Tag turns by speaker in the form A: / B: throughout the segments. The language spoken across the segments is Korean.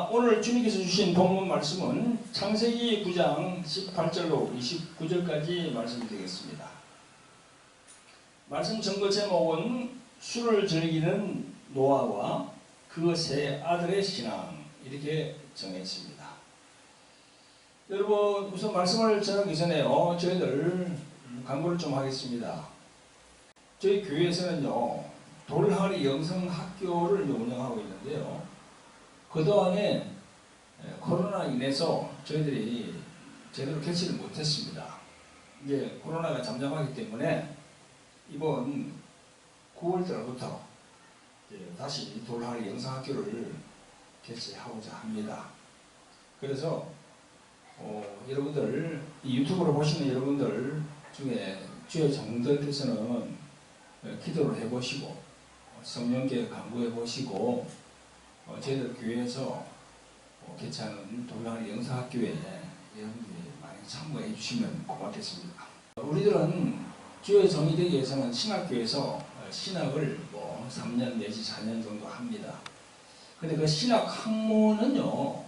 A: 자, 오늘 주님께서 주신 본문 말씀은 창세기 9장 18절로 29절까지 말씀이 되겠습니다. 말씀 전거 제목은 술을 즐기는 노아와 그 세 아들의 신앙, 이렇게 정했습니다. 여러분, 우선 말씀을 전하기 전에요, 저희들 광고를 좀 하겠습니다. 저희 교회에서는요, 돌하리 영성학교를 운영하고 있는데요, 그동안에 코로나 인해서 저희들이 제대로 개최를 못했습니다. 이제 코로나가 잠잠하기 때문에 이번 9월달부터 다시 돌하리 영성학교를 개최하고자 합니다. 그래서 여러분들, 이 유튜브로 보시는 여러분들 중에 주의 종들께서는 기도를 해보시고 성령께 간구해 보시고 저희들 교회에서 개최하는 돌하리 영성학교에 여러분들이 많이 참고해 주시면 고맙겠습니다. 우리들은 주의 종이 되기 위해서는 신학교에서 신학을 3년 내지 4년 정도 합니다. 근데 그 신학 학문은요,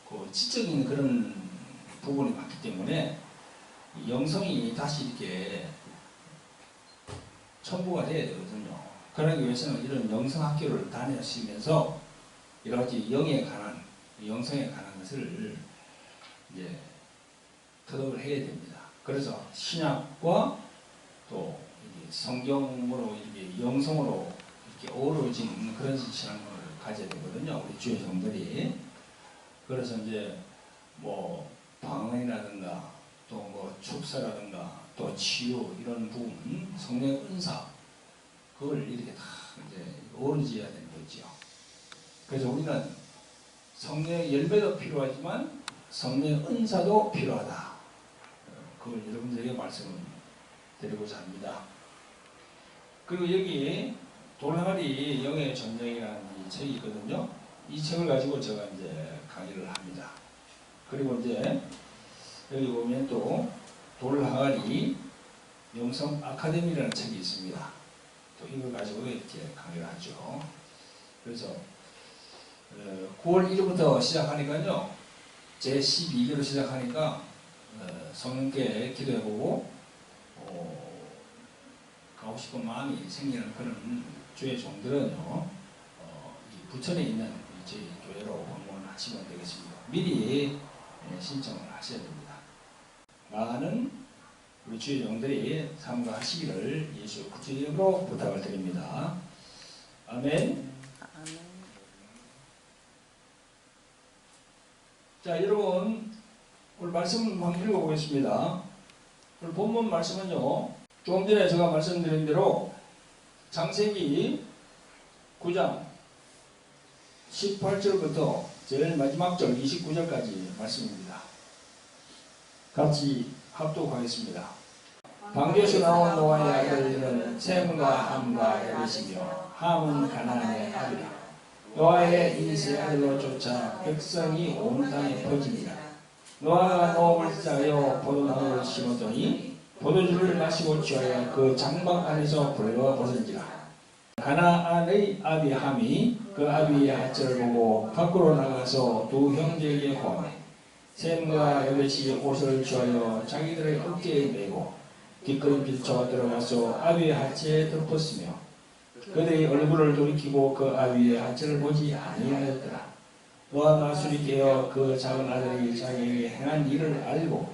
A: 그 지적인 그런 부분이 많기 때문에 영성이 다시 이렇게 첨부가 돼야 되거든요. 그러기 위해서는 이런 영성학교를 다니시면서 여러 가지 영에 관한, 영성에 관한 것을 이제 터득을 해야 됩니다. 그래서 신학과 또 성경으로 이렇게 영성으로 이렇게 어우러진 그런 신앙을 가져야 되거든요, 우리 주의 종들이. 그래서 이제 방언이라든가 또 축사라든가 또 치유, 이런 부분, 성령의 은사, 그걸 이렇게 다 이제 어우러져야 되는 거죠. 그래서 우리는 성령의 열매도 필요하지만 성령의 은사도 필요하다. 그걸 여러분들에게 말씀을 드리고자 합니다. 그리고 여기 돌하리 영의 전쟁이라는 이 책이 있거든요. 이 책을 가지고 제가 이제 강의를 합니다. 그리고 이제 여기 보면 또 돌하리 영성 아카데미라는 책이 있습니다. 또 이걸 가지고 이렇게 강의를 하죠. 그래서 9월 1일부터 시작하니까요, 제 12기로 시작하니까 성령께 기도해보고 가고 싶은 마음이 생기는 그런 주의 종들은요, 이 부천에 있는 저희 교회로 방문을 하시면 되겠습니다. 미리 신청을 하셔야 됩니다. 많은 우리 주의 종들이 참가하시기를 예수 그리스도 이름으로 부탁을 드립니다. 아멘. 자, 여러분, 오늘 말씀 한번 읽어보겠습니다. 오늘 본문 말씀은요, 조금 전에 제가 말씀드린 대로 창세기 9장 18절부터 제일 마지막 절 29절까지 말씀입니다. 같이 합독하겠습니다. 방주에서 나온 노아의 아들들은 셈과 함과 야벳이며, 함은 가나안의 아들이라. 노아의 이 세 아들로 쫓아 백성이 온 땅에 퍼지니라. 노아가 농업을 시작하여 포도나무를 심었더니 포도주를 마시고 취하여 그 장막 안에서 벌거벗은지라. 가나안의 아비 함이 그 아비의 하체를 보고 밖으로 나가서 두 형제에게 고하매, 셈과 야벳이 옷을 취하여 자기들의 어깨에 메고 기꺼이 빌쳐 들어가서 아비의 하체에 덮었으며, 그들의 얼굴을 돌이키고 그 아비의 하체를 보지 아니하였더라. 노아가 술이 깨어 그 작은 아들이 자기에게 행한 일을 알고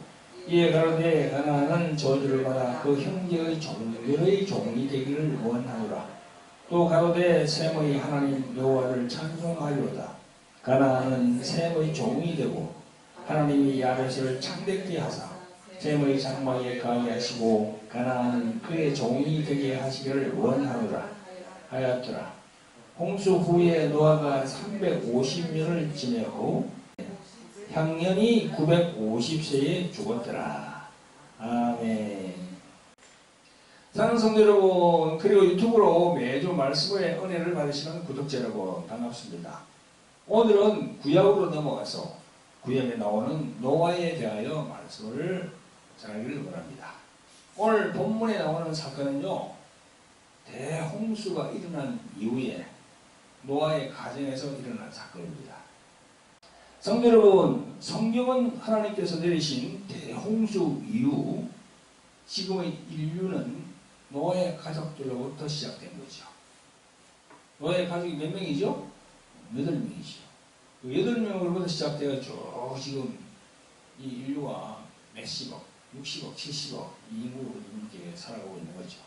A: 이에 가로되 가나안은 저주를 받아 그 형제의 종들의 종이 되기를 원하노라. 또 가로되 셈의 하나님 여호와를 찬송하리로다. 가나안은 셈의 종이 되고 하나님이 야벳을 창대케 하사 셈의 장막에 가게 하시고 가나안은 그의 종이 되게 하시기를 원하노라 하였더라. 홍수 후에 노아가 350년을 지내고 향년이 950세에 죽었더라. 아멘. 사랑하는 성도 여러분, 그리고 유튜브로 매주 말씀의 은혜를 받으시는 구독자 여러분, 반갑습니다. 오늘은 구약으로 넘어가서 구약에 나오는 노아에 대하여 말씀을 전하기를 원합니다. 오늘 본문에 나오는 사건은요, 대홍수가 일어난 이후에 노아의 가정에서 일어난 사건입니다. 성도 여러분, 성경은 하나님께서 내리신 대홍수 이후 지금의 인류는 노아의 가족들로부터 시작된 거죠. 노아의 가족이 몇 명이죠? 8명이죠. 그 8명으로부터 시작되어 쭉 지금 이 인류가 몇십억, 60억, 70억 이 인구로 이렇게 살아가고 있는 거죠.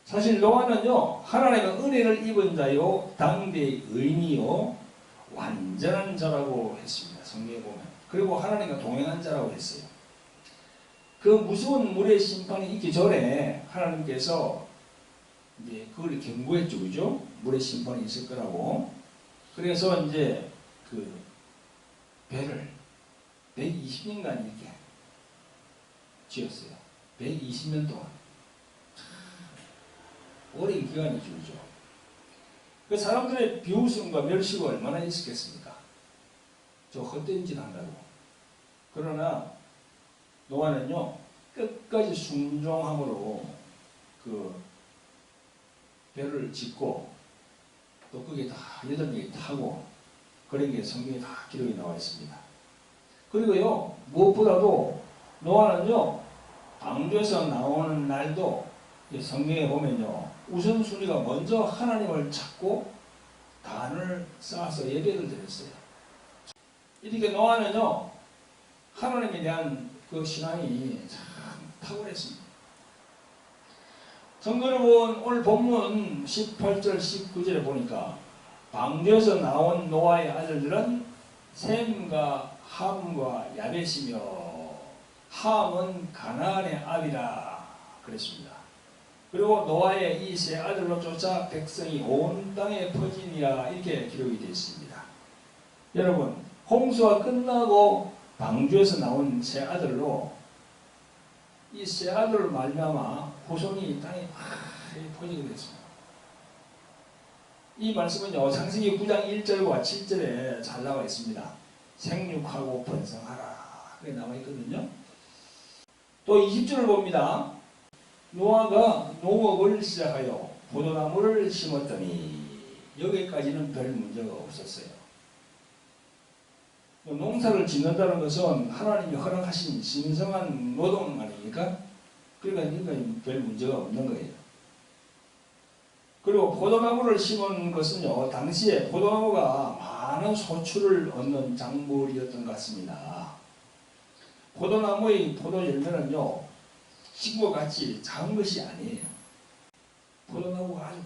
A: 사실 노아는요, 하나님의 은혜를 입은 자요, 당대의 의인이요, 완전한 자라고 했습니다. 성경에 보면. 그리고 하나님과 동행한 자라고 했어요. 그 무서운 물의 심판이 있기 전에 하나님께서 이제 그걸 경고했죠, 그죠? 물의 심판이 있을 거라고. 그래서 이제 그 배를 120년간 이렇게 지었어요. 120년 동안. 오랜 기간이죠, 그죠? 그 사람들의 비웃음과 멸시가 얼마나 있었겠습니까? 저 헛된 짓 한다고. 그러나 노아는요, 끝까지 순종함으로 그 배를 짓고 또 거기에 다 8명이 타고 그런 게 성경에 다 기록이 나와 있습니다. 그리고요, 무엇보다도 노아는요, 방주에서 나오는 날도 성경에 보면요, 우선순위가 먼저 하나님을 찾고 단을 쌓아서 예배를 드렸어요. 이렇게 노아는요, 하나님에 대한 그 신앙이 참 탁월했습니다. 성도 여러분, 오늘 본문 18절, 19절에 보니까 방주에서 나온 노아의 아들들은 셈과 함과 야벳이며 함은 가나안의 아비라 그랬습니다. 그리고 노아의 이 세 아들로 쫓아 백성이 온 땅에 퍼지니라 이렇게 기록이 되어 있습니다. 여러분, 홍수가 끝나고 방주에서 나온 세 아들로 이 세 아들을 말미암아 후손이 땅에 많이 퍼지게 됐습니다. 이 말씀은요, 창세기 9장 1절과 7절에 잘 나와 있습니다. 생육하고 번성하라 그게 나와 있거든요. 또 20절을 봅니다. 노아가 농업을 시작하여 포도나무를 심었더니 여기까지는 별 문제가 없었어요. 농사를 짓는다는 것은 하나님이 허락하신 신성한 노동 아닙니까? 그러니까 별 문제가 없는 거예요. 그리고 포도나무를 심은 것은요, 당시에 포도나무가 많은 소출을 얻는 작물이었던 것 같습니다. 포도나무의 포도 열매는요, 지구와 같이 작은 것이 아니에요. 포도나무가 아주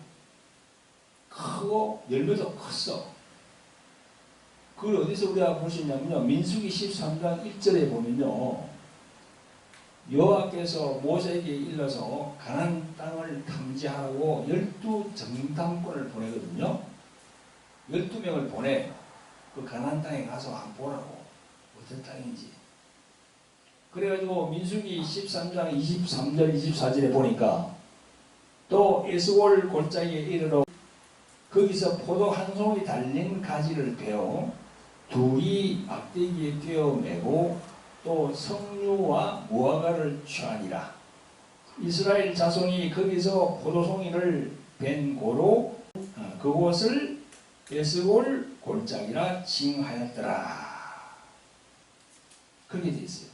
A: 크고 열매도 컸어. 그걸 어디서 우리가 볼 수 있냐면요, 민수기 13장 1절에 보면요, 여호와께서 모세에게 일러서 가나안 땅을 탐지하라고 12정탐꾼을 보내거든요. 12명을 보내. 그 가나안 땅에 가서 한번 보라고. 어떤 땅인지. 그래가지고 민수기 13장 23절 24절에 보니까 또 에스골 골짜기에 이르러 거기서 포도 한 송이 달린 가지를 베어 둘이 막대기에 꿰어 매고 또 석류와 무화과를 취하니라. 이스라엘 자손이 거기서 포도송이를 벤 고로 그곳을 에스골 골짜기라 칭하였더라. 그렇게 되어 있어요.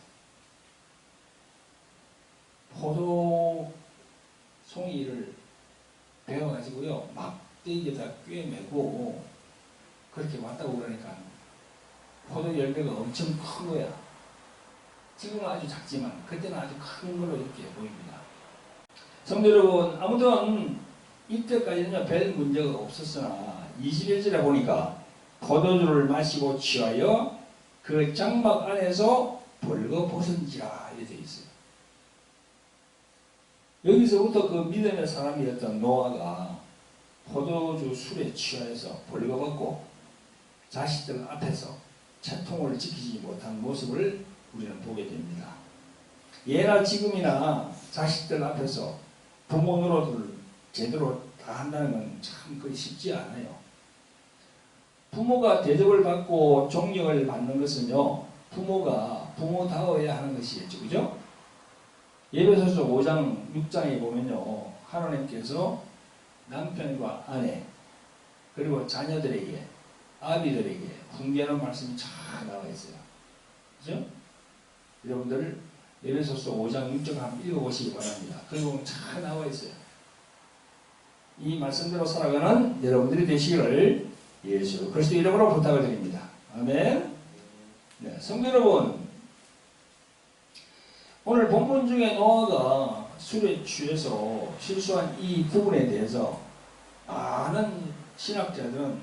A: 포도송이를 베어가지고요, 막대기에다 꿰매고 그렇게 왔다고 그러니까 포도 열매가 엄청 큰 거야. 지금은 아주 작지만 그때는 아주 큰 걸로 이렇게 보입니다. 성도 여러분, 아무튼 이때까지는 별 문제가 없었으나 21절에 보니까 포도주를 마시고 취하여 그 장막 안에서 벌거벗은지라 이렇게 되어 있어요. 여기서부터 그 믿음의 사람이었던 노아가 포도주 술에 취하여서 벌거벗고 자식들 앞에서 채통을 지키지 못한 모습을 우리는 보게 됩니다. 예나 지금이나 자식들 앞에서 부모 노릇을 제대로 다 한다는 건 참 그리 쉽지 않아요. 부모가 대접을 받고 존경을 받는 것은요, 부모가 부모다워야 하는 것이겠죠. 그죠? 예배소서 5장 6장에 보면요, 하나님께서 남편과 아내 그리고 자녀들에게, 아비들에게, 붕괴하는 말씀이 잘 나와 있어요. 그죠? 여러분들 에베소서 5장 6절 한번 읽어보시기 바랍니다. 그리고 잘 나와 있어요. 이 말씀대로 살아가는 여러분들이 되시기를 예수 그리스도 이름으로 부탁을 드립니다. 아멘. 네, 성도 여러분, 오늘 본문 중에 노아가 술에 취해서 실수한 이 부분에 대해서 많은 신학자들은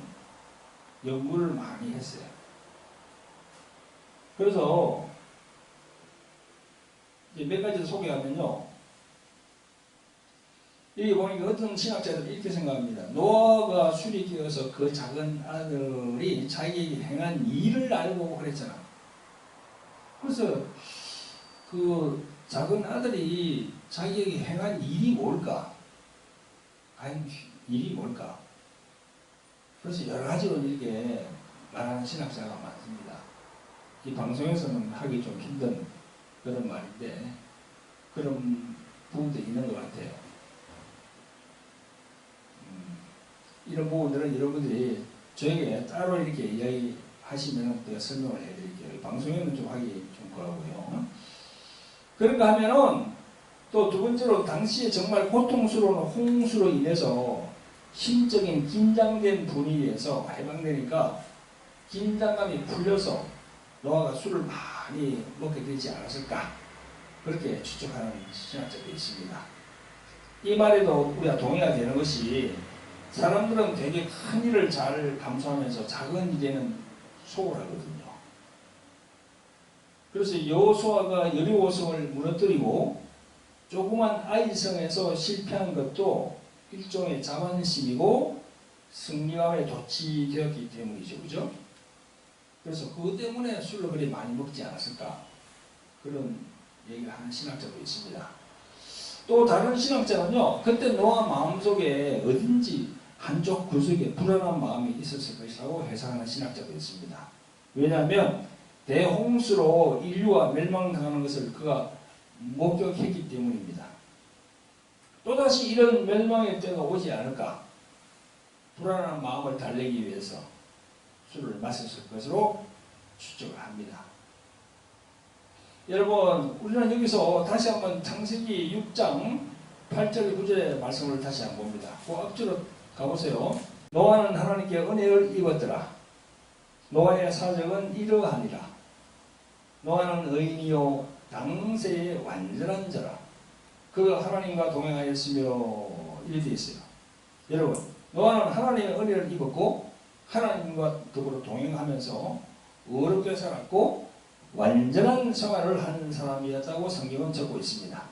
A: 연구를 많이 했어요. 그래서 이제 몇 가지 소개하면요. 여기 보니까 어떤 신학자들이 이렇게 생각합니다. 노아가 술이 끼어서 그 작은 아들이 자기에게 행한 일을 알고 그랬잖아. 그래서 그 작은 아들이 자기에게 행한 일이 뭘까? 과연 일이 뭘까? 그래서 여러 가지로 이렇게 말하는 신학자가 많습니다. 이 방송에서는 하기 좀 힘든 그런 말인데 그런 부분도 있는 것 같아요. 이런 부분들은 여러분들이 저에게 따로 이렇게 이야기하시면 제가 설명을 해드릴게요. 방송에는 좀 하기 좀 그러고요. 그런가 하면은 또 두 번째로 당시에 정말 고통스러운 홍수로 인해서 심적인 긴장된 분위기에서 해방되니까 긴장감이 풀려서 노아가 술을 많이 먹게 되지 않았을까 그렇게 추측하는 신학자도 있습니다. 이 말에도 우리가 동의가 되는 것이 사람들은 되게 큰 일을 잘 감수하면서 작은 일에는 속을 하거든요. 그래서 여호수아가 여리고성을 무너뜨리고 조그만 아이성에서 실패한 것도 일종의 자만심이고 승리감에 도취되었기 때문이죠. 그죠? 그래서 그것 때문에 술을 그리 많이 먹지 않았을까? 그런 얘기를 하는 신학자도 있습니다. 또 다른 신학자는요, 그때 노아 마음속에 어딘지 한쪽 구석에 불안한 마음이 있었을 것이라고 해석하는 신학자도 있습니다. 왜냐하면 대홍수로 인류가 멸망당하는 것을 그가 목격했기 때문입니다. 또다시 이런 멸망의 때가 오지 않을까? 불안한 마음을 달래기 위해서 술을 마셨을 것으로 추측을 합니다. 여러분, 우리는 여기서 다시 한번 창세기 6장 8절 9절의 말씀을 다시 한번 봅니다. 그 앞으로 가보세요. 노아는 하나님께 은혜를 입었더라. 노아의 사적은 이러하니라. 노아는 의인이요 당세의 완전한 자라. 그 하나님과 동행하였으며 이렇게 되어 있어요. 여러분, 노아는 하나님의 은혜를 입었고 하나님과 더불어 동행하면서 어렵게 살았고 완전한 생활을 하는 사람이었다고 성경은 적고 있습니다.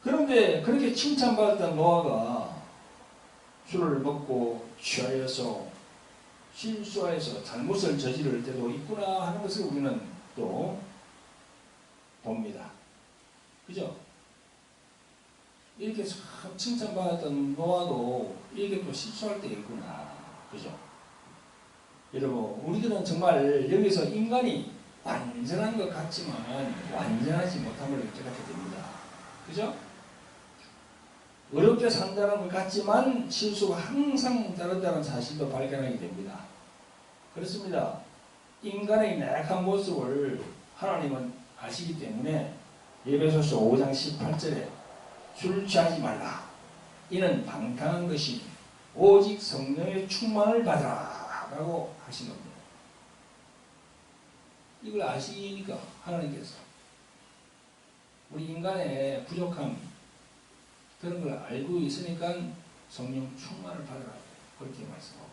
A: 그런데 그렇게 칭찬받았던 노아가 술을 먹고 취하여서 실수하여서 잘못을 저지를 때도 있구나 하는 것을 우리는 또 봅니다. 그죠? 이렇게 칭찬받았던 노아도 이렇게 또 실수할 때 있구나. 그죠? 여러분, 우리들은 정말 여기서 인간이 완전한 것 같지만 완전하지 못함을 느끼게 됩니다. 그죠? 어렵게 산다는 것 같지만 실수가 항상 다르다는 사실도 발견하게 됩니다. 그렇습니다. 인간의 나약한 모습을 하나님은 아시기 때문에 에베소서 5장 18절에 술 취하지 말라. 이는 방탕한 것이 오직 성령의 충만을 받아라 라고 하신 겁니다. 이걸 아시니까 하나님께서 우리 인간의 부족함 그런 걸 알고 있으니까 성령 충만을 받으라 그렇게 말씀하고.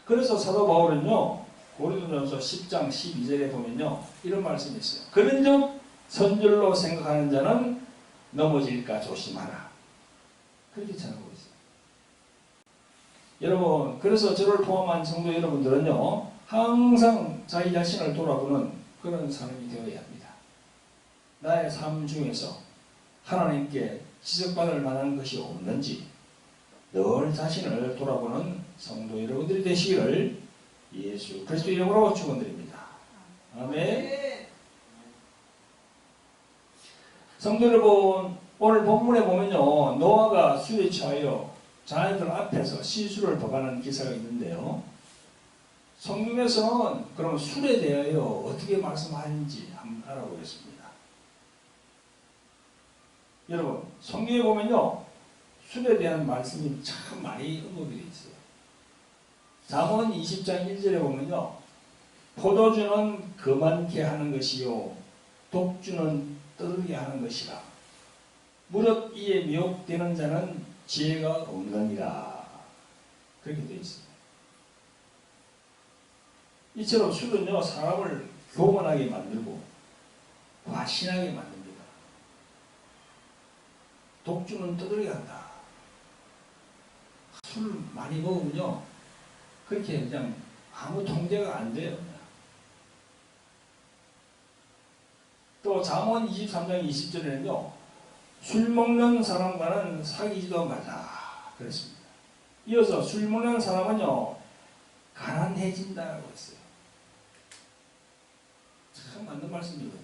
A: 그래서 사도 바울은요 고린도전서 10장 12절에 보면요 이런 말씀이 있어요. 그런즉 선줄로 생각하는 자는 넘어질까 조심하라. 그렇게 전하고 있어요. 여러분, 그래서 저를 포함한 성도 여러분들은요 항상 자기 자신을 돌아보는 그런 사람이 되어야 합니다. 나의 삶 중에서 하나님께 지적받을 만한 것이 없는지 늘 자신을 돌아보는 성도 여러분들이 되시기를 예수 그리스도 이름으로 축원드립니다. 아멘. 성도 여러분, 오늘 본문에 보면요 노아가 술에 취하여 자녀들 앞에서 시술을 범하는 기사가 있는데요. 성경에서는 그럼 술에 대하여 어떻게 말씀하는지 한번 알아보겠습니다. 여러분, 성경에 보면요, 술에 대한 말씀이 참 많이 언급이 되어 있어요. 잠언 20장 1절에 보면요, 포도주는 거만케 하는 것이요 독주는 떠들게 하는 것이라. 무릇 이에 미혹되는 자는 지혜가 없느니라. 그렇게 되어 있습니다. 이처럼 술은요, 사람을 교만하게 만들고 과신하게 만듭니다. 독주는 떠들게 한다. 술 많이 먹으면요, 그렇게 그냥 아무 통제가 안 돼요. 또 잠언 23장 20절에는요, 술 먹는 사람과는 사귀지도 말라 그랬습니다. 이어서 술 먹는 사람은요, 가난해진다고 했어요. 참 맞는 말씀이거든요.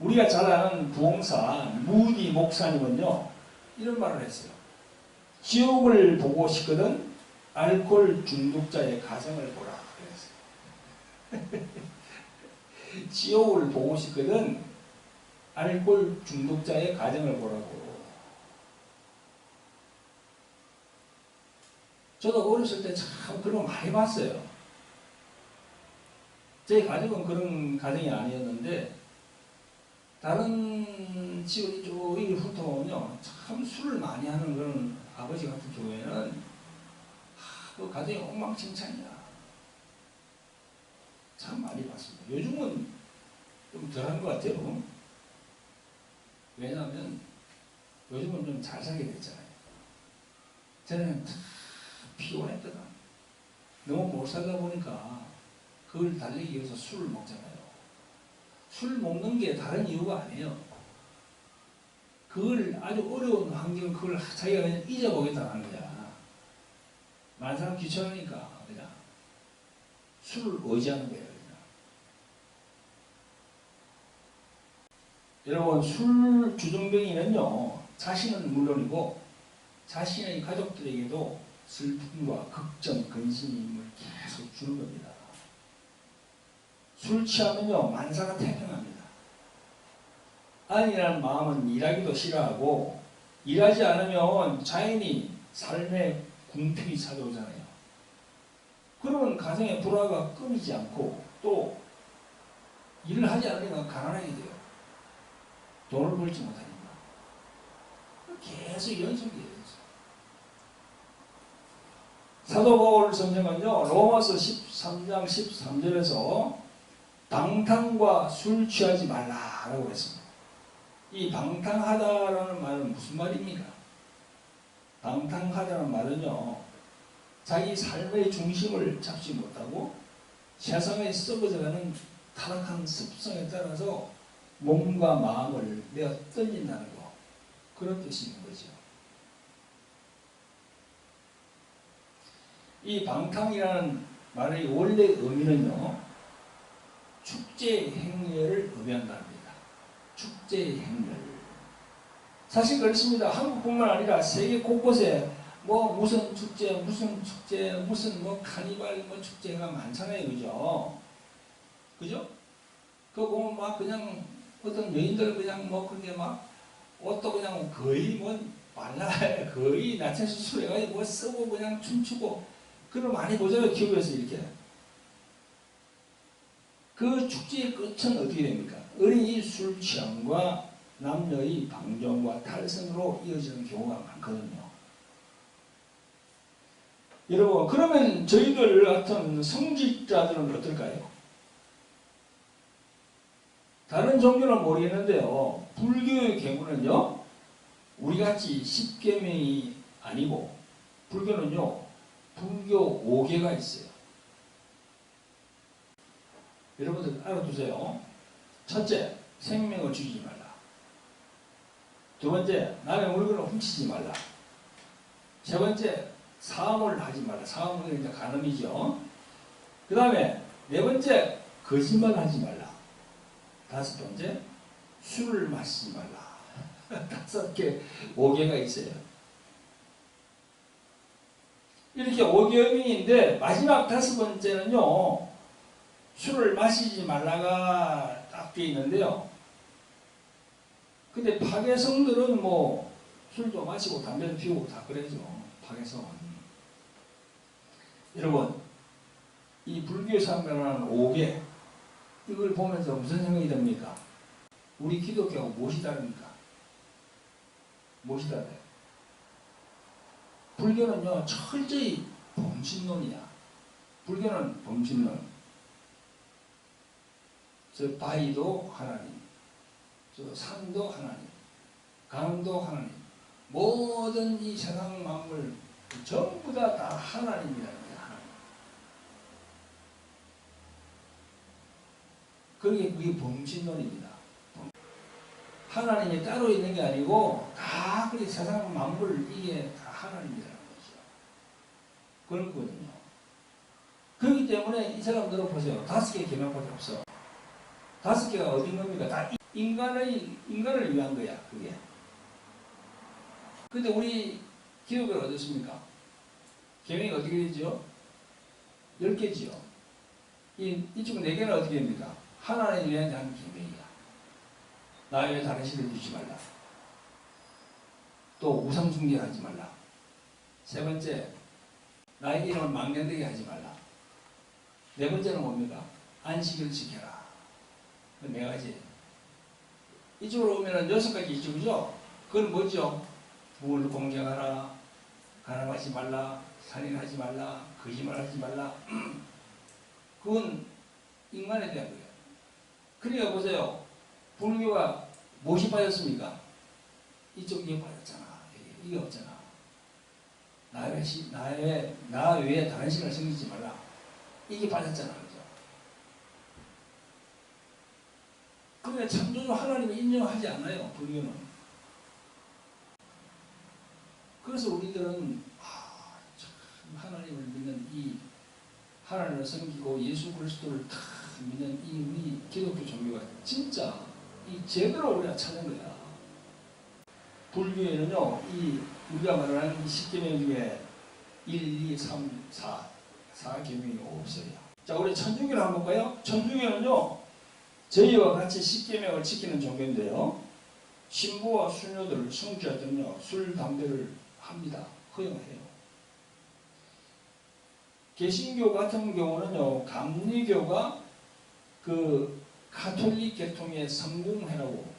A: 우리가 잘 아는 부흥사 무디 목사님은요, 이런 말을 했어요. 지옥을 보고 싶거든 알코올 중독자의 가정을 보라 그랬어요. 지옥을 보고 싶거든 알코올 중독자의 가정을 보라고. 저도 어렸을 때 참 그런 거 많이 봤어요. 제 가족은 그런 가정이 아니었는데 다른 지역이 저기 훑어보면요, 참 술을 많이 하는 그런 아버지 같은 경우에는 그 가정이 엉망진창이야. 참 많이 봤습니다. 요즘은 좀 덜한 것 같아요. 왜냐하면 요즘은 좀 잘 살게 됐잖아요. 저는 피곤했거든. 너무 못 살다 보니까 그걸 달리기 위해서 술을 먹잖아요. 술 먹는 게 다른 이유가 아니에요. 그걸 아주 어려운 환경을 그걸 자기가 그냥 잊어보겠다는 거야. 많은 사람 귀찮으니까 그냥 술을 의지하는 거예요. 그냥. 여러분, 술 주정뱅이는요, 자신은 물론이고 자신의 가족들에게도 슬픔과 걱정, 근심을 계속 주는 겁니다. 술 취하면요, 만사가 태평합니다. 아니라는 마음은 일하기도 싫어하고 일하지 않으면 자연히 삶의 궁핍이 찾아오잖아요. 그러면 가정의 불화가 끊이지 않고 또 일을 하지 않으니까 가난하게 돼요. 돈을 벌지 못하니까. 계속 연속이에요. 사도 바울 선생은요, 로마서 13장 13절에서 방탕과 술 취하지 말라라고 했습니다. 이 방탕하다라는 말은 무슨 말입니까? 방탕하다는 말은요, 자기 삶의 중심을 잡지 못하고 세상에 썩어져가는 타락한 습성에 따라서 몸과 마음을 내어 던진다는 거, 그런 뜻이 있는 거죠. 이 방탕이라는 말의 원래 의미는요, 축제 행렬을 의미한답니다. 축제 행렬. 사실 그렇습니다. 한국뿐만 아니라 세계 곳곳에 뭐 무슨 축제, 무슨 뭐 카니발 뭐 축제가 많잖아요, 그죠? 그죠? 그거 보면 막 그냥 어떤 여인들 그냥 뭐 그게 막 옷도 그냥 거의 뭐 말라요. 거의 나체 수술해가지고 뭐 쓰고 그냥 춤추고 그걸 많이 보잖아요, 기업에서 이렇게. 그 축제의 끝은 어떻게 됩니까? 어린이 술 취함과 남녀의 방종과 탈선으로 이어지는 경우가 많거든요. 여러분, 그러면 저희들 같은 성직자들은 어떨까요? 다른 종교는 모르겠는데요, 불교의 경우는요, 우리같이 10계명이 아니고 불교는요, 불교 5계가 있어요. 여러분들 알아두세요. 첫째, 생명을 죽이지 말라. 두 번째, 남의 물건을 훔치지 말라. 세 번째, 사음을 하지 말라. 사음은 이제 간음이죠. 그 다음에 네 번째, 거짓말 하지 말라. 다섯 번째, 술을 마시지 말라. 5개, 5개가 있어요. 이렇게 5개인데 마지막 5번째는요. 술을 마시지 말라가 딱 되어 있는데요. 근데 파괴성들은 뭐 술도 마시고 담배도 피우고 다 그러죠. 파괴성은. 여러분, 이 불교에서 말하는 5개, 이걸 보면서 무슨 생각이 듭니까? 우리 기독교하고 무엇이 다릅니까? 무엇이 다르요? 불교는요, 철저히 범신론이야. 불교는 범신론. 저 바위도 하나님, 저 산도 하나님, 강도 하나님, 모든 이 세상 만물 전부 다 하나님이라는 거야. 하나님. 그게 범신론입니다. 하나님이 따로 있는 게 아니고 다 그게 세상 만물 이게 다 하나님이라는 거죠. 그렇거든요. 그렇기 때문에 이 사람들은 보세요. 5개 계명밖에 없어. 5개가 어딘 겁니까? 다 인간을 위한 거야, 그게. 근데 우리 기독교는 어떻습니까? 계명이 어떻게 되죠? 10개지요. 이쪽은 4개는 어떻게 됩니까? 하나님을 위한 계명이야. 나 외에 다른 신을 두지 말라. 또 우상 숭배하지 말라. 3번째, 나의 이름을 망령되게 하지 말라. 4번째는 뭡니까? 안식일을 지켜라. 4가지. 이쪽으로 오면은 6가지 이쪽이죠? 그건 뭐죠? 부를 공경하라, 가늠하지 말라, 살인하지 말라, 거짓말하지 말라. 그건 인간에 대한 거예요. 그러니까 보세요. 불교가 무엇이 빠졌습니까? 이쪽이 빠졌잖아. 이게 없잖아. 나 외에 다른 신을 섬기지 말라. 이게 빠졌잖아. 그죠? 그러니까 창조주 하나님을 인정하지 않아요. 불교는. 그래서 우리들은 하나님을 믿는 이 하나님을 섬기고 예수 그리스도를 다 믿는 이 우리 기독교 종교가 진짜 이 제대로 우리가 찾은 거야. 불교에는요, 이 우리가 말하는 이 10계명 중에 1, 2, 3, 4계명이 없어요. 자, 우리 천주교를 한번 볼까요? 천주교는요, 저희와 같이 10계명을 지키는 종교인데요. 신부와 수녀들, 성주자들은요, 술, 담배를 합니다. 허용해요. 개신교 같은 경우는요, 감리교가 그 가톨릭 계통의 성공회라고.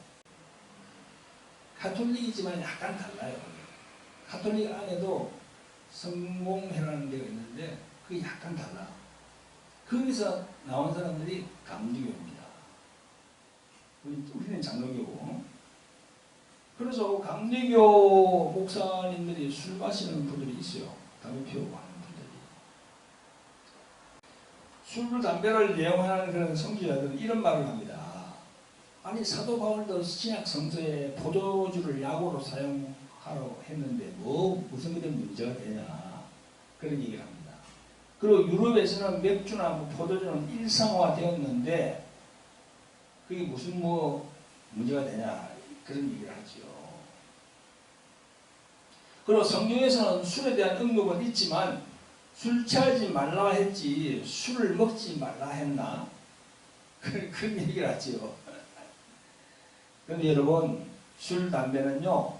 A: 가톨릭이지만 약간 달라요. 가톨릭 안에도 성공회라는 데가 있는데 그게 약간 달라. 거기서 나온 사람들이 감리교입니다. 우리는 장로교고. 그래서 감리교 목사님들이 술 마시는 분들이 있어요. 담배 피우고 하는 분들이. 술, 담배를 예용하는 그런 성지자들은 이런 말을 합니다. 아니 사도 바울도 신약 성서에 포도주를 약으로 사용하러 했는데 무슨 그런 문제가 되냐 그런 얘기를 합니다. 그리고 유럽에서는 맥주나 포도주는 일상화되었는데 그게 무슨 문제가 되냐 그런 얘기를 하죠. 그리고 성경에서는 술에 대한 언급은 있지만 술 취하지 말라 했지 술을 먹지 말라 했나 그런 얘기를 하죠. 그런데 여러분, 술, 담배는요,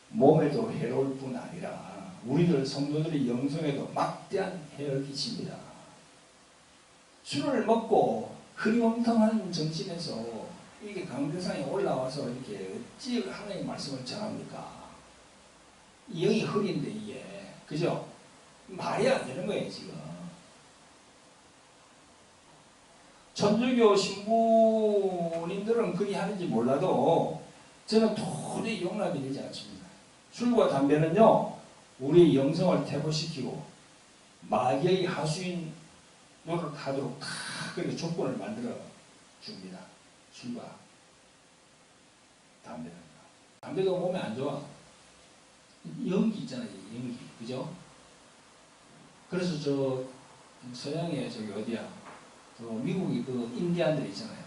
A: 몸에도 해로울 뿐 아니라 우리들 성도들의 영성에도 막대한 해를 끼칩니다. 술을 먹고 흐리멍텅한 정신에서 이게 강대상에 올라와서 이렇게 어찌 하나님의 말씀을 전합니까? 영이 흐린데 이게. 그죠? 말이 안 되는 거예요, 지금. 천주교 신부님들은 그리 하는지 몰라도 저는 도저히 용납이 되지 않습니다. 술과 담배는요, 우리 영성을 퇴보시키고 마귀의 하수인 노릇하도록 다 그렇게 조건을 만들어 줍니다. 술과 담배는. 담배도 몸에 안 좋아. 연기 있잖아요, 연기. 그죠? 그래서 저 서양에 저기 어디야? 미국이 그 인디안들 있잖아요.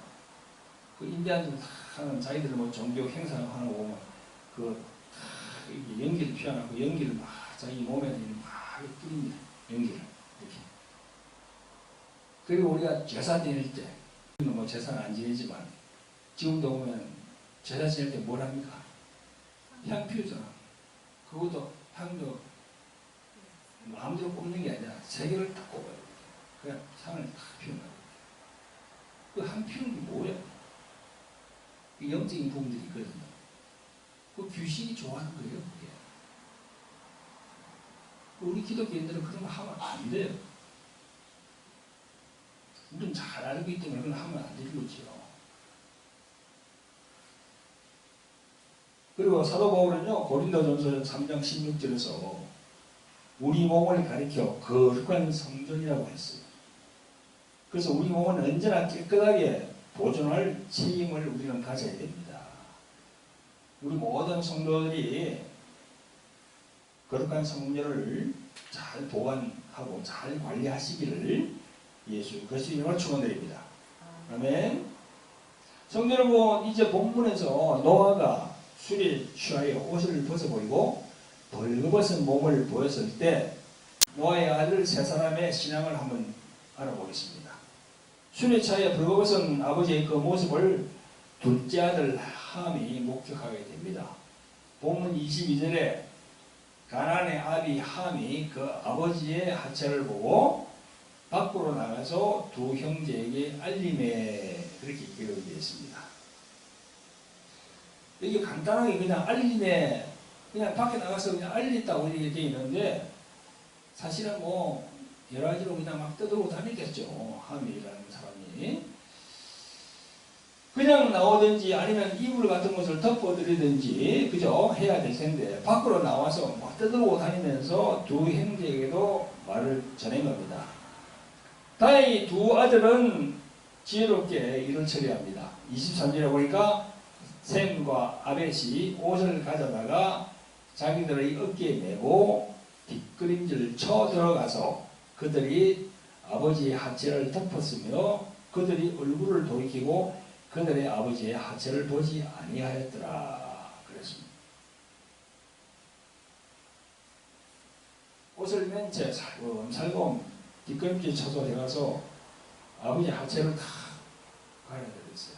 A: 그 인디안들 하는 자기들 종교 행사를 하는 거 보면 그 이게 연기를 표현하고 연기를 막 자기 몸에 막 뿌립니다. 연기를 이렇게. 그리고 우리가 제사 지낼 때, 뭐 제사는 안 지내지만 지금도 보면 제사 지낼 때 뭘 합니까? 향 피우잖아. 그것도 향도 마음대로 꼽는 게 아니라 세 개를 딱 꼽아요. 그냥 향을 딱 피우는 거예요. 그 향 피우는 게 뭐예요? 그 영적인 부분들이 있거든요. 그 귀신이 좋아하는 거예요. 그게. 우리 기독교인들은 그런 거 하면 안 돼요. 우리는 잘 알고 있기 때문에 그런 거 하면 안 되는 거죠. 그리고 사도 바울은요, 고린도전서 3장 16절에서 우리 몸을 가리켜 거룩한 성전이라고 했어요. 그래서 우리 몸은 언제나 깨끗하게 보존할 책임을 우리는 가져야 됩니다. 우리 모든 성도들이 거룩한 성전을 잘 보관하고 잘 관리하시기를 예수 그리스도 이름으로 축원드립니다. 아멘. 성도 여러분, 이제 본문에서 노아가 술에 취하여 옷을 벗어보이고 벌거벗은 몸을 보였을 때 노아의 아들 세 사람의 신앙을 한번 알아보겠습니다. 술에 취하여 벌거벗은 아버지의 그 모습을 둘째 아들 함이 목격하게 됩니다. 본문 22절에 가나안의 아비 함이 그 아버지의 하체를 보고 밖으로 나가서 두 형제에게 알림에 그렇게 기록이 되어 있습니다. 이게 간단하게 그냥 알림에 그냥 밖에 나가서 그냥 알렸다고 이렇게 되어 있는데 사실은 뭐 여러 가지로 그냥 막 떠들고 다니겠죠. 함이라는 사람이. 그냥 나오든지 아니면 이불 같은 것을 덮어드리든지 그죠? 해야 될 텐데 밖으로 나와서 뭐 떠들고 다니면서 두 형제에게도 말을 전한 겁니다. 다행히 두 아들은 지혜롭게 일을 처리합니다. 23절에 보니까 셈과 아벳이 옷을 가져다가 자기들의 어깨에 메고 뒷그림질을 쳐 들어가서 그들이 아버지의 하체를 덮었으며 그들이 얼굴을 돌이키고 그들의 아버지의 하체를 보지 아니하였더라 그랬습니다. 옷을 맨 채 살금살금 뒷걸음질 쳐서 들어가서 아버지 하체를 다 가려야 되겠어요.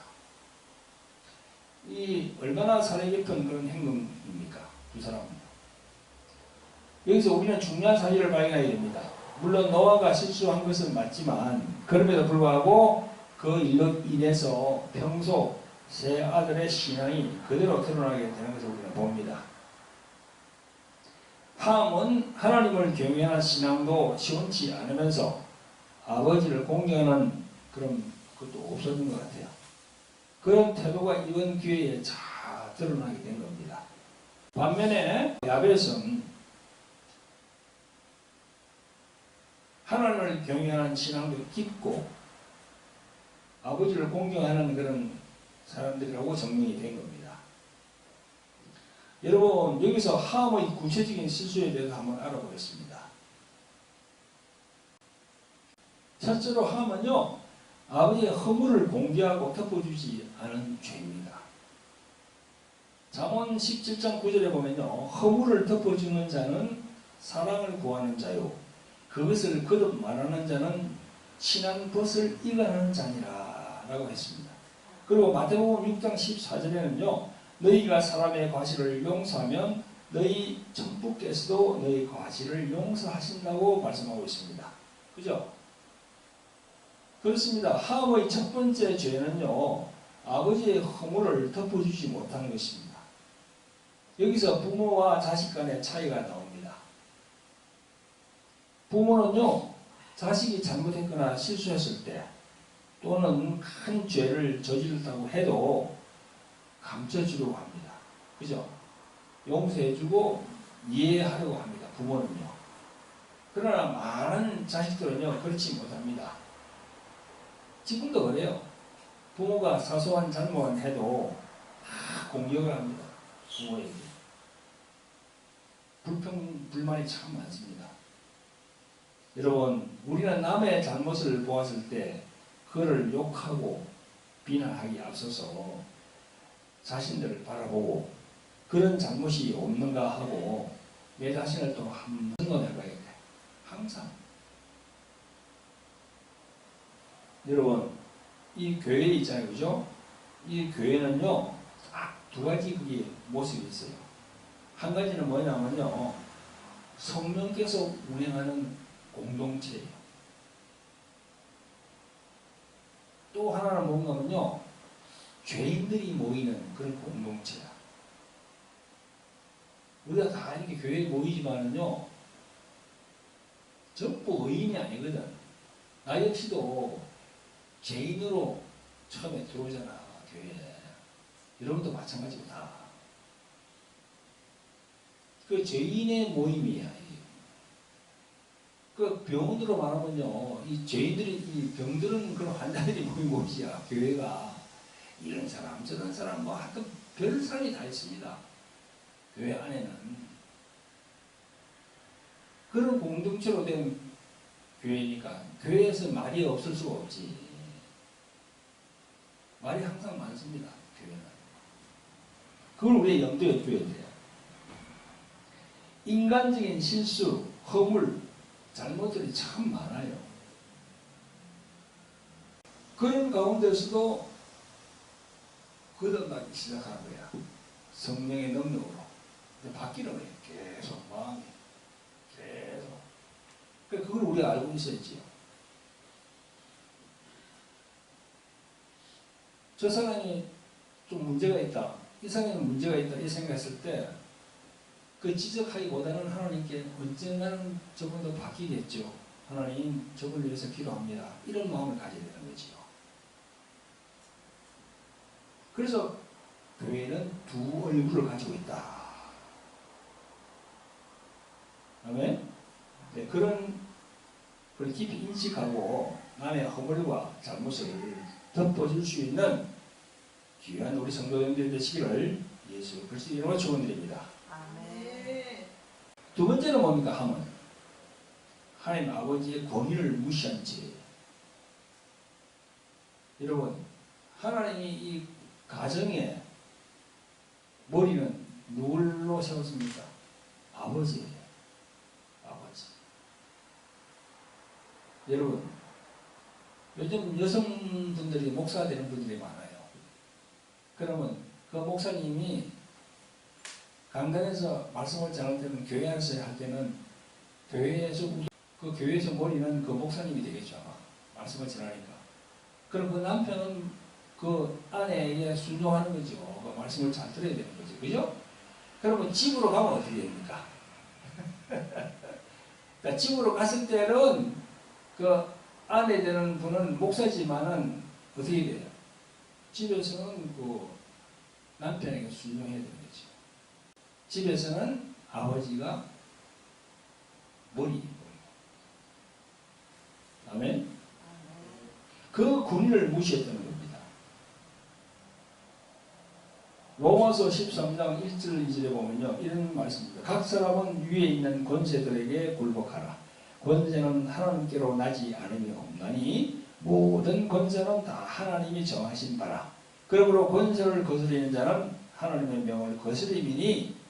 A: 이 얼마나 사례 깊은 그런 행동입니까? 두 사람은. 여기서 우리는 중요한 사실을 발견해야 됩니다. 물론 노아가 실수한 것은 맞지만 그럼에도 불구하고 그 일로 인해서 평소 세 아들의 신앙이 그대로 드러나게 되는 것을 우리는 봅니다. 함은 하나님을 경외하는 신앙도 시원치 않으면서 아버지를 공경하는 그런 것도 없었던 것 같아요. 그런 태도가 이번 기회에 잘 드러나게 된 겁니다. 반면에 야벳은 하나님을 경외하는 신앙도 깊고 아버지를 공경하는 그런 사람들이라고 정리이 된 겁니다. 여러분, 여기서 함의 구체적인 실수에 대해서 한번 알아보겠습니다. 첫째로 함은요, 아버지의 허물을 공개하고 덮어주지 않은 죄입니다. 잠언 17장 9절에 보면요, 허물을 덮어주는 자는 사랑을 구하는 자요, 그것을 거듭 말하는 자는 친한 벗을 이가는 자니라 라고 했습니다. 그리고 마태복음 6장 14절에는요, 너희가 사람의 과실을 용서하면 너희 천부께서도 너희 과실을 용서하신다고 말씀하고 있습니다. 그죠? 그렇습니다. 함의 첫 번째 죄는요, 아버지의 허물을 덮어주지 못하는 것입니다. 여기서 부모와 자식 간의 차이가 나옵니다. 부모는요, 자식이 잘못했거나 실수했을 때 또는 큰 죄를 저질렀다고 해도 감춰주려고 합니다. 그죠? 용서해주고 이해하려고 합니다. 부모는요. 그러나 많은 자식들은요, 그렇지 못합니다. 지금도 그래요. 부모가 사소한 잘못을 해도 다 공격을 합니다. 부모에게. 불만이 참 많습니다. 여러분, 우리는 남의 잘못을 보았을 때 그를 욕하고 비난하기 앞서서 자신들을 바라보고 그런 잘못이 없는가 하고 내 자신을 또 한번 점검해봐야 돼. 항상. 여러분, 이 교회 있잖아요. 그죠? 이 교회는요, 딱 두 가지 그게 모습이 있어요. 한 가지는 뭐냐면요, 성령께서 운행하는 공동체예요. 또 하나는 뭔가면요, 죄인들이 모이는 그런 공동체야. 우리가 다 이렇게 교회에 모이지만은요, 전부 의인이 아니거든. 나 역시도 죄인으로 처음에 들어오잖아, 교회에. 여러분도 마찬가지고 다. 그 죄인의 모임이야. 그 병원으로 말하면요, 이 죄인들이, 이 병들은 그런 환자들이 모인 곳이야, 교회가. 이런 사람, 저런 사람, 뭐 하여튼 별 사람이 다 있습니다. 교회 안에는. 그런 공동체로 된 교회니까, 교회에서 말이 없을 수가 없지. 말이 항상 많습니다, 교회는. 그걸 우리가 염두에 둬야 돼요. 인간적인 실수, 허물, 잘못들이 참 많아요. 그런 가운데서도 거듭나기 시작하는 거야. 성령의 능력으로. 바뀌는 거예요. 계속 마음이. 계속. 그러니까 그걸 우리가 알고 있어야지요. 저 사람이 좀 문제가 있다. 이 사람에는 문제가 있다. 이 생각했을 때 그 지적하기보다는 하나님께 언젠가는 저분도 바뀌겠죠. 하나님 저분을 위해서 기도합니다. 이런 마음을 가져야 되는 거지요. 그래서 교회는 두 얼굴을 가지고 있다. 아멘? 네, 그런 걸 깊이 인식하고 남의 허물과 잘못을 덮어줄 수 있는 귀한 우리 성도님들 되시기를 예수 그리스도 이름으로 축원드립니다. 두 번째는 뭡니까? 하면 하나님 아버지의 권위를 무시한 죄. 여러분, 하나님이 이 가정에 머리는 누굴로 세웠습니까? 아버지예요. 아버지. 여러분, 요즘 여성분들이 목사가 되는 분들이 많아요. 그러면 그 목사님이 강단에서 말씀을 전할 때는, 교회 안에서 할 때는 교회에서 그 교회에서 머리는 그 목사님이 되겠죠. 말씀을 전하니까. 그럼 그 남편은 그 아내에게 순종하는 거죠. 그 말씀을 잘 들어야 되는 거죠. 그죠? 그러면 집으로 가면 어떻게 됩니까? 그러니까 집으로 갔을 때는 그 아내 되는 분은 목사지만은 어떻게 돼요? 집에서는 그 남편에게 순종해야 되는 거죠. 집에서는 아버지가 머리. 아멘? 그 권위를 무시했다는 겁니다. 로마서 13장 1절 2절에 보면요, 이런 말씀입니다. 각 사람은 위에 있는 권세들에게 굴복하라. 권세는 하나님께로 나지 않음이 없나니 모든 권세는 다 하나님이 정하신 바라. 그러므로 권세를 거스리는 자는 하나님의 명을 거스림이니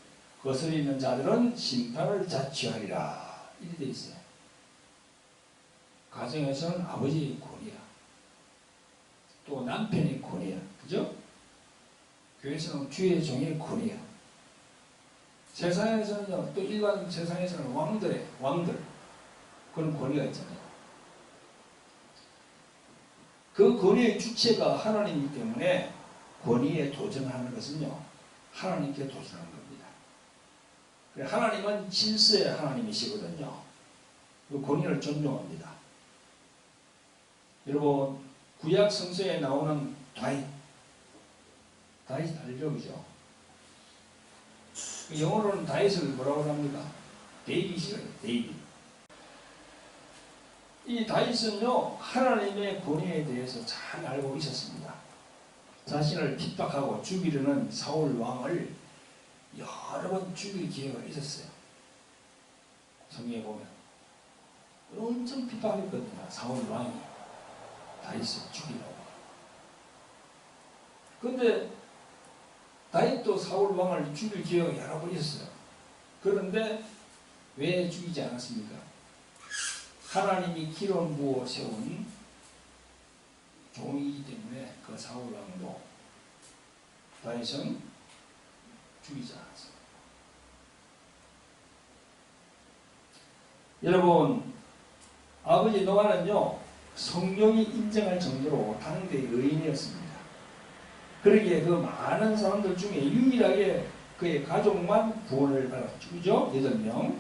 A: 거스리는 자들은 심판을 자취하리라. 이렇게 되어 있어요. 가정에서는 아버지의 권위야. 또 남편의 권위야. 그죠? 교회에서는 주의 종의 권위야. 세상에서는요, 또 일반 세상에서는 왕들 그런 권위가 있잖아요. 그 권위의 주체가 하나님이기 때문에 권위에 도전하는 것은요, 하나님께 도전하는 겁니다. 하나님은 질서의 하나님이시거든요. 그 권위를 존중합니다. 여러분, 구약 성서에 나오는 다윗 알죠? 그죠? 영어로는 다윗을 뭐라고 합니까? 데이빗이래요. 데이빗. 이 다윗은요, 하나님의 권위에 대해서 잘 알고 있었습니다. 자신을 핍박하고 죽이려는 사울 왕을 여러 번 죽일 기회가 있었어요. 성경에 보면 엄청 핍박했거든요. 사울 왕이 다윗을 죽이려고. 근데 다윗도 사울 왕을 죽일 기회가 여러 번 있었어요. 그런데 왜 죽이지 않았습니까? 하나님이 기름 부어 세운 종이기 때문에 그 사울 왕도 다윗은 죽이지 않았어요. 여러분, 아버지 노아는요, 성경이 인정할 정도로 당대의 의인이었습니다. 그러기에 그 많은 사람들 중에 유일하게 그의 가족만 구원을 받았죠. 그죠? 8명.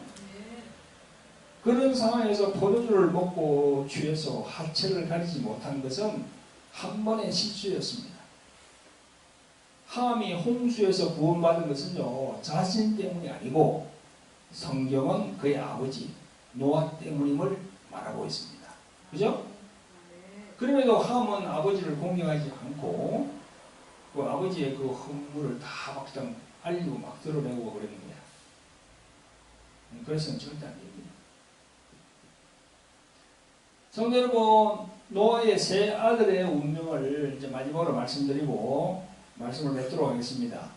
A: 그런 상황에서 포도주를 먹고 취해서 하체를 가리지 못한 것은 한 번의 실수였습니다. 함이 홍수에서 구원받은 것은요, 자신 때문이 아니고 성경은 그의 아버지 노아 때문임을 말하고 있습니다. 그죠? 그럼에도 함은 아버지를 공경하지 않고 그 아버지의 그 허물을 다 막상 알리고 막 드러내고 그러는 거야. 그래서는 절대 안 됩니다. 성도 여러분, 노아의 세 아들의 운명을 이제 마지막으로 말씀드리고 말씀을 맺도록 하겠습니다.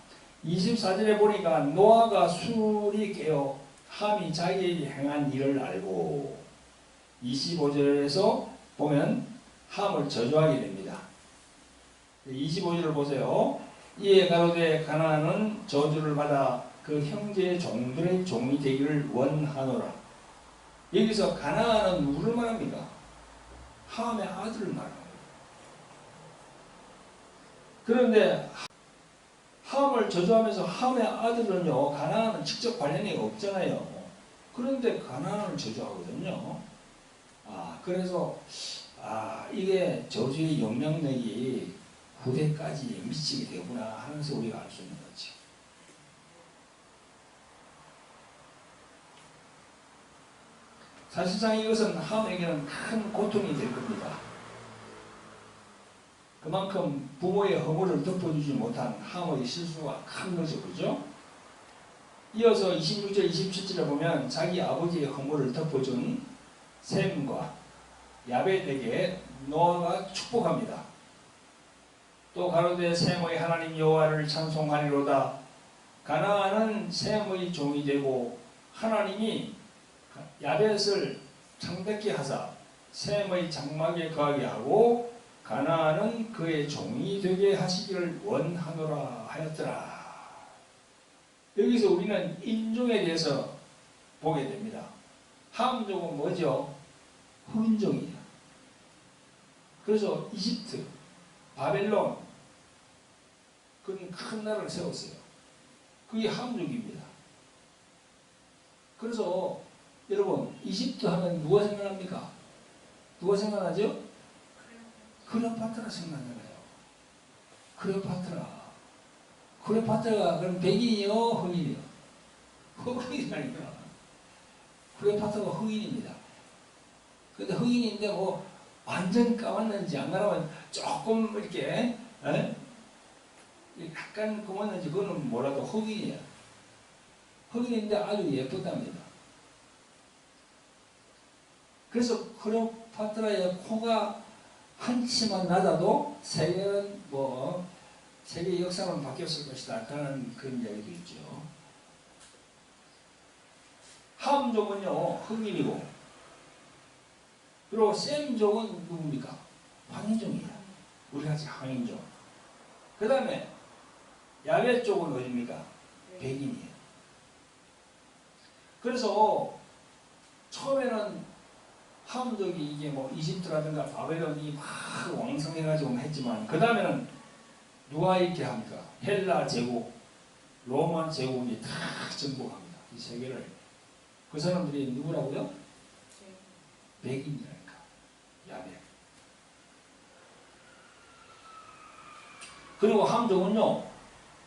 A: 24절에 보니까 노아가 술이 깨어 함이 자기에게 행한 일을 알고 25절에서 보면 함을 저주하게 됩니다. 25절을 보세요. 이에 가로되 가나안은 저주를 받아 그 형제의 종들의 종이 되기를 원하노라. 여기서 가나안은 누구를 말합니까? 함의 아들을 말합니다. 그런데 함을 저주하면서 함의 아들은요, 가나안은 직접 관련이 없잖아요. 그런데 가나안을 저주하거든요. 그래서 이게 저주의 영향력이 후대까지 미치게 되구나 하는 것을 우리가 알 수 있는 거지. 사실상 이것은 함에게는 큰 고통이 될 겁니다. 그만큼 부모의 허물을 덮어주지 못한 함의 실수가 큰 거죠. 그죠? 이어서 26절, 27절에 보면 자기 아버지의 허물을 덮어준 셈과 야벳에게 노아가 축복합니다. 또 가로되 셈의 하나님 여호와를 찬송하리로다. 가나안은 셈의 종이 되고 하나님이 야벳을 창백케 하사 셈의 장막에 거하게 하고 가나안은 그의 종이 되게 하시기를 원하노라 하였더라. 여기서 우리는 인종에 대해서 보게 됩니다. 함족은 뭐죠? 흑인종이에요. 그래서 이집트, 바벨론, 그런 큰 나라를 세웠어요. 그게 함족입니다. 그래서 여러분, 이집트 하면 누가 생각납니까? 누가 생각나죠? 클레오파트라 생각나잖아요. 클레오파트라가 그럼 백인이요? 흑인이요? 흑인이라니까. 클레오파트라가 흑인입니다. 근데 흑인인데 뭐 완전 까맣는지 안 까면 조금 이렇게 약간 검었는지 그거는 뭐라도 흑인이야. 흑인인데 아주 예쁘답니다. 그래서 클레오파트라의 코가 한치만 낮아도 세계는 세계 역사는 바뀌었을 것이다. 그런 이야기도 있죠. 함족은요, 흑인이고, 그리고 셈족은 누굽니까? 황인종이에요. 우리같이 황인종. 그 다음에 야벳 쪽은 어디입니까? 백인이에요. 그래서 처음에는 함족이 이게 뭐 이집트라든가 바벨론이 막 왕성해가지고 했지만 그 다음에는 누가 이렇게 합니까? 헬라 제국, 로마 제국이 다 정복합니다. 이 세계를. 그 사람들이 누구라고요? 백인이라니까. 야벳. 그리고 함족은요,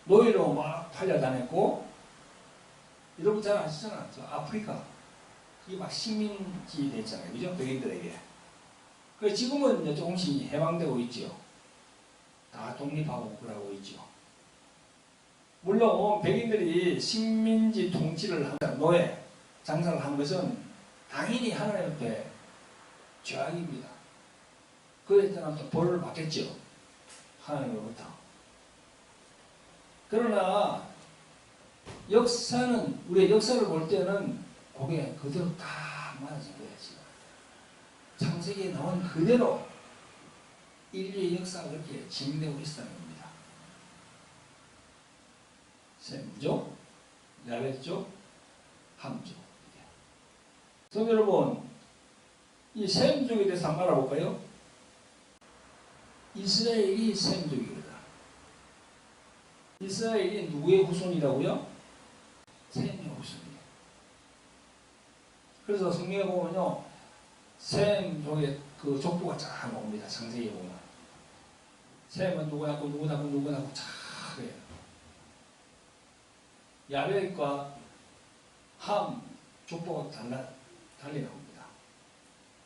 A: 노예로 막 팔려다녔고, 여러분 잘 아시잖아. 저 아프리카. 이게 막 식민지 됐잖아요. 그죠? 백인들에게. 그래서 지금은 이제 조금씩 해방되고 있죠. 다 독립하고 그러고 있죠. 물론 백인들이 식민지 통치를 한 노예 장사를 한 것은 당연히 하나님 앞에 죄악입니다. 그에 따라 또 벌을 받겠죠. 하나님으로부터. 그러나 역사는, 우리의 역사를 볼 때는 그게 그대로 다 맞아진 거예요. 창세기에 나온 그대로 인류의 역사가 그렇게 진행되고 있었다는 겁니다. 셈족, 야벳족, 함족. 그럼 여러분, 이 셈족에 대해서 한번 알아볼까요? 이스라엘이 셈족이거든. 이스라엘이 누구의 후손이라고요? 셈의 후손이에요. 그래서 성경에 보면요, 셈족의 그 족보가 쫙 나옵니다. 창세기에 보면. 셈은 누구 낳고 누구 낳고 누구 낳고 쫙 그래요. 야벳과 함 족보가 달리 나옵니다.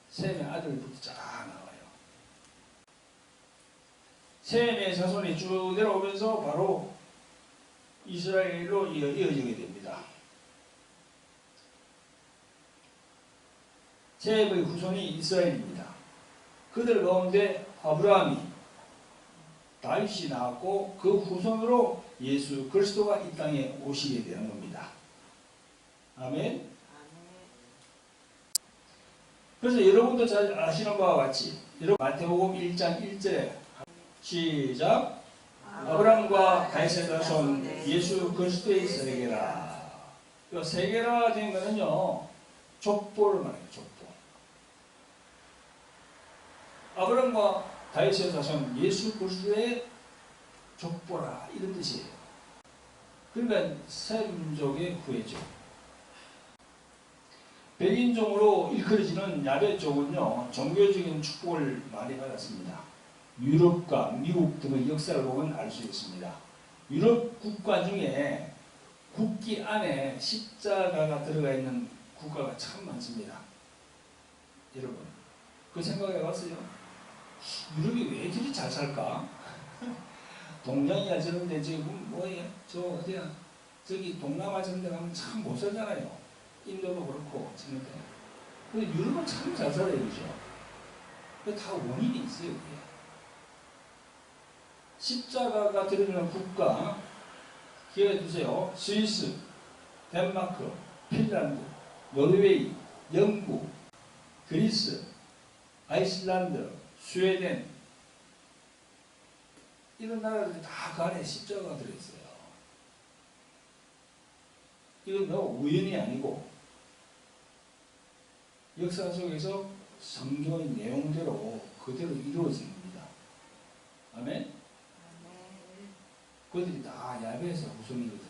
A: 셈의 아들부터 쫙 나와요. 셈의 자손이 쭉 내려오면서 바로 이스라엘로 이어지게 됩니다. 셈의 후손이 이스라엘입니다. 그들 가운데 아브라함이, 다윗이 나왔고 그 후손으로 예수 그리스도가 이 땅에 오시게 되는 겁니다. 아멘. 그래서 여러분도 잘 아시는 바와 같이 여러분 마태복음 1장 1절에 시작. 아브라함과 다윗의 자손 예수 그리스도의 세계라. 이 세계라 된 거는요, 족보를 말해요. 족보. 아브라함과 다윗의 자손 예수 그리스도의 족보라, 이런 뜻이에요. 그러니까 셈족의 후예죠. 백인종으로 일컬어지는 야벳족은요, 종교적인 축복을 많이 받았습니다. 유럽과 미국 등의 역사를 보면 알 수 있습니다. 유럽 국가 중에 국기 안에 십자가가 들어가 있는 국가가 참 많습니다. 여러분, 그 생각해 봤어요? 유럽이 왜 저리 잘 살까? 동양이야 저런데 지금 뭐예요? 저 어디야? 저기 동남아 저런데 가면 참 못 살잖아요. 인도도 그렇고 저런데. 근데 유럽은 참 잘 살아요, 그죠? 근데 다 원인이 있어요, 그게. 십자가가 들어있는 국가 기억해 두세요. 스위스, 덴마크, 핀란드, 노르웨이, 영국, 그리스, 아이슬란드, 스웨덴, 이런 나라들이 다 그 안에 십자가가 들어있어요. 이건 우연이 아니고 역사 속에서 성경의 내용대로 그대로 이루어진 겁니다. 아멘? 그들이 다 야벳의 후손이거든.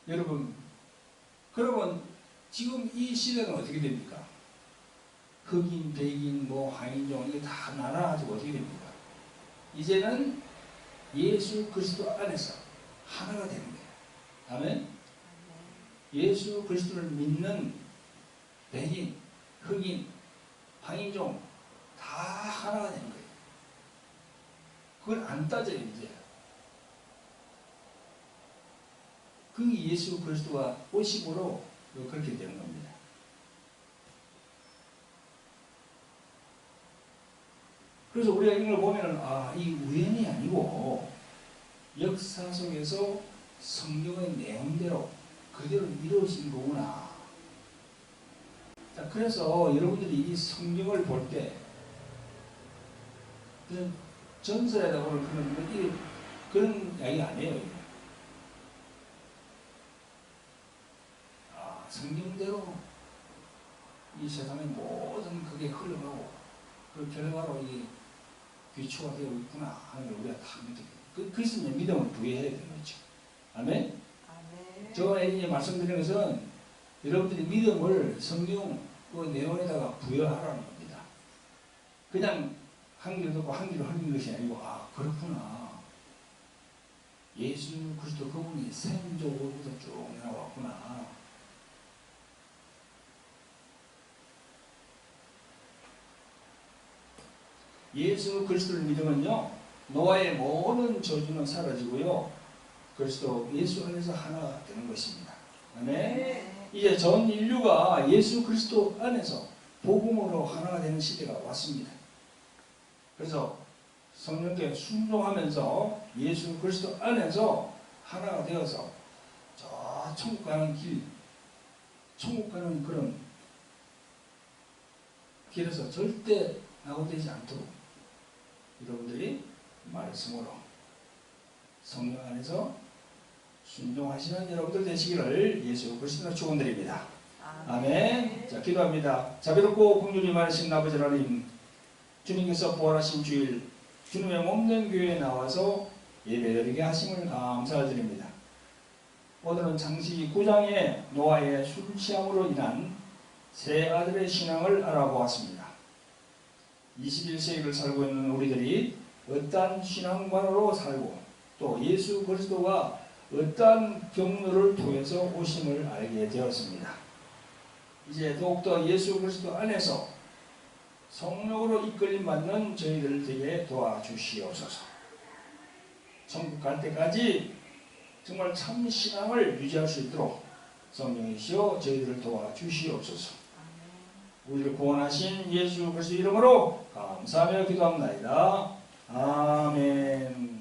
A: 여러분, 그러면 지금 이 시대는 어떻게 됩니까? 흑인, 백인, 황인종, 이게 다 나눠가지고 어떻게 됩니까? 이제는 예수 그리스도 안에서 하나가 되는 거예요. 아멘? 예수 그리스도를 믿는 백인, 흑인, 황인종 다 하나가 되는 거예요. 그걸 안 따져요, 이제. 그게 예수 그리스도가 오심으로 그렇게 되는 겁니다. 그래서 우리가 이런 걸 보면은, 이 우연이 아니고 역사 속에서 성경의 내용대로 그대로 이루어진 거구나. 자, 그래서 여러분들이 이 성경을 볼 때, 전설이라고 하는 그런 이야기가 아니에요. 성경대로 이 세상의 모든 그게 흘러가고, 그 결과로 이 귀초가 되어 있구나 하는 걸 우리가 다 느끼고, 그래서 믿음을 부여해야 되는 거죠. 아멘? 제가 이제 말씀드리는 것은 여러분들이 믿음을 성경 그 내용에다가 부여하라는 겁니다. 그냥 한 귀로 듣고 한 귀로 흘리는 것이 아니고, 그렇구나. 예수 그리스도 그분이 셈족으로부터 쭉 나왔구나. 예수 그리스도를 믿으면요, 노아의 모든 저주는 사라지고요, 그리스도 예수 안에서 하나가 되는 것입니다. 아멘. 이제 전 인류가 예수 그리스도 안에서 복음으로 하나가 되는 시대가 왔습니다. 그래서 성령께 순종하면서 예수 그리스도 안에서 하나가 되어서 저 천국 가는 길, 천국 가는 그런 길에서 절대 낙오되지 않도록 여러분들이 말씀으로 성령 안에서 순종하시는 여러분들 되시기를 예수 그리스도로 축원드립니다. 아멘. 자, 기도합니다. 자비롭고 긍휼이 많으신 아버지 하나님, 주님께서 부활하신 주일 주님의 몸된 교회에 나와서 예배드리게 하심을 감사드립니다. 오늘은 창세기 9장의 노아의 술 취함으로 인한 세 아들의 신앙을 알아보았습니다. 21세기를 살고 있는 우리들이 어떠한 신앙관으로 살고 또 예수 그리스도가 어떠한 경로를 통해서 오심을 알게 되었습니다. 이제 더욱더 예수 그리스도 안에서 성령으로 이끌림 받는 저희들 되게 도와주시옵소서. 천국 갈 때까지 정말 참 신앙을 유지할 수 있도록 성령이시여 저희들을 도와주시옵소서. 우리를 구원하신 예수 그리스도 이름으로 감사하며 기도합니다. 아멘.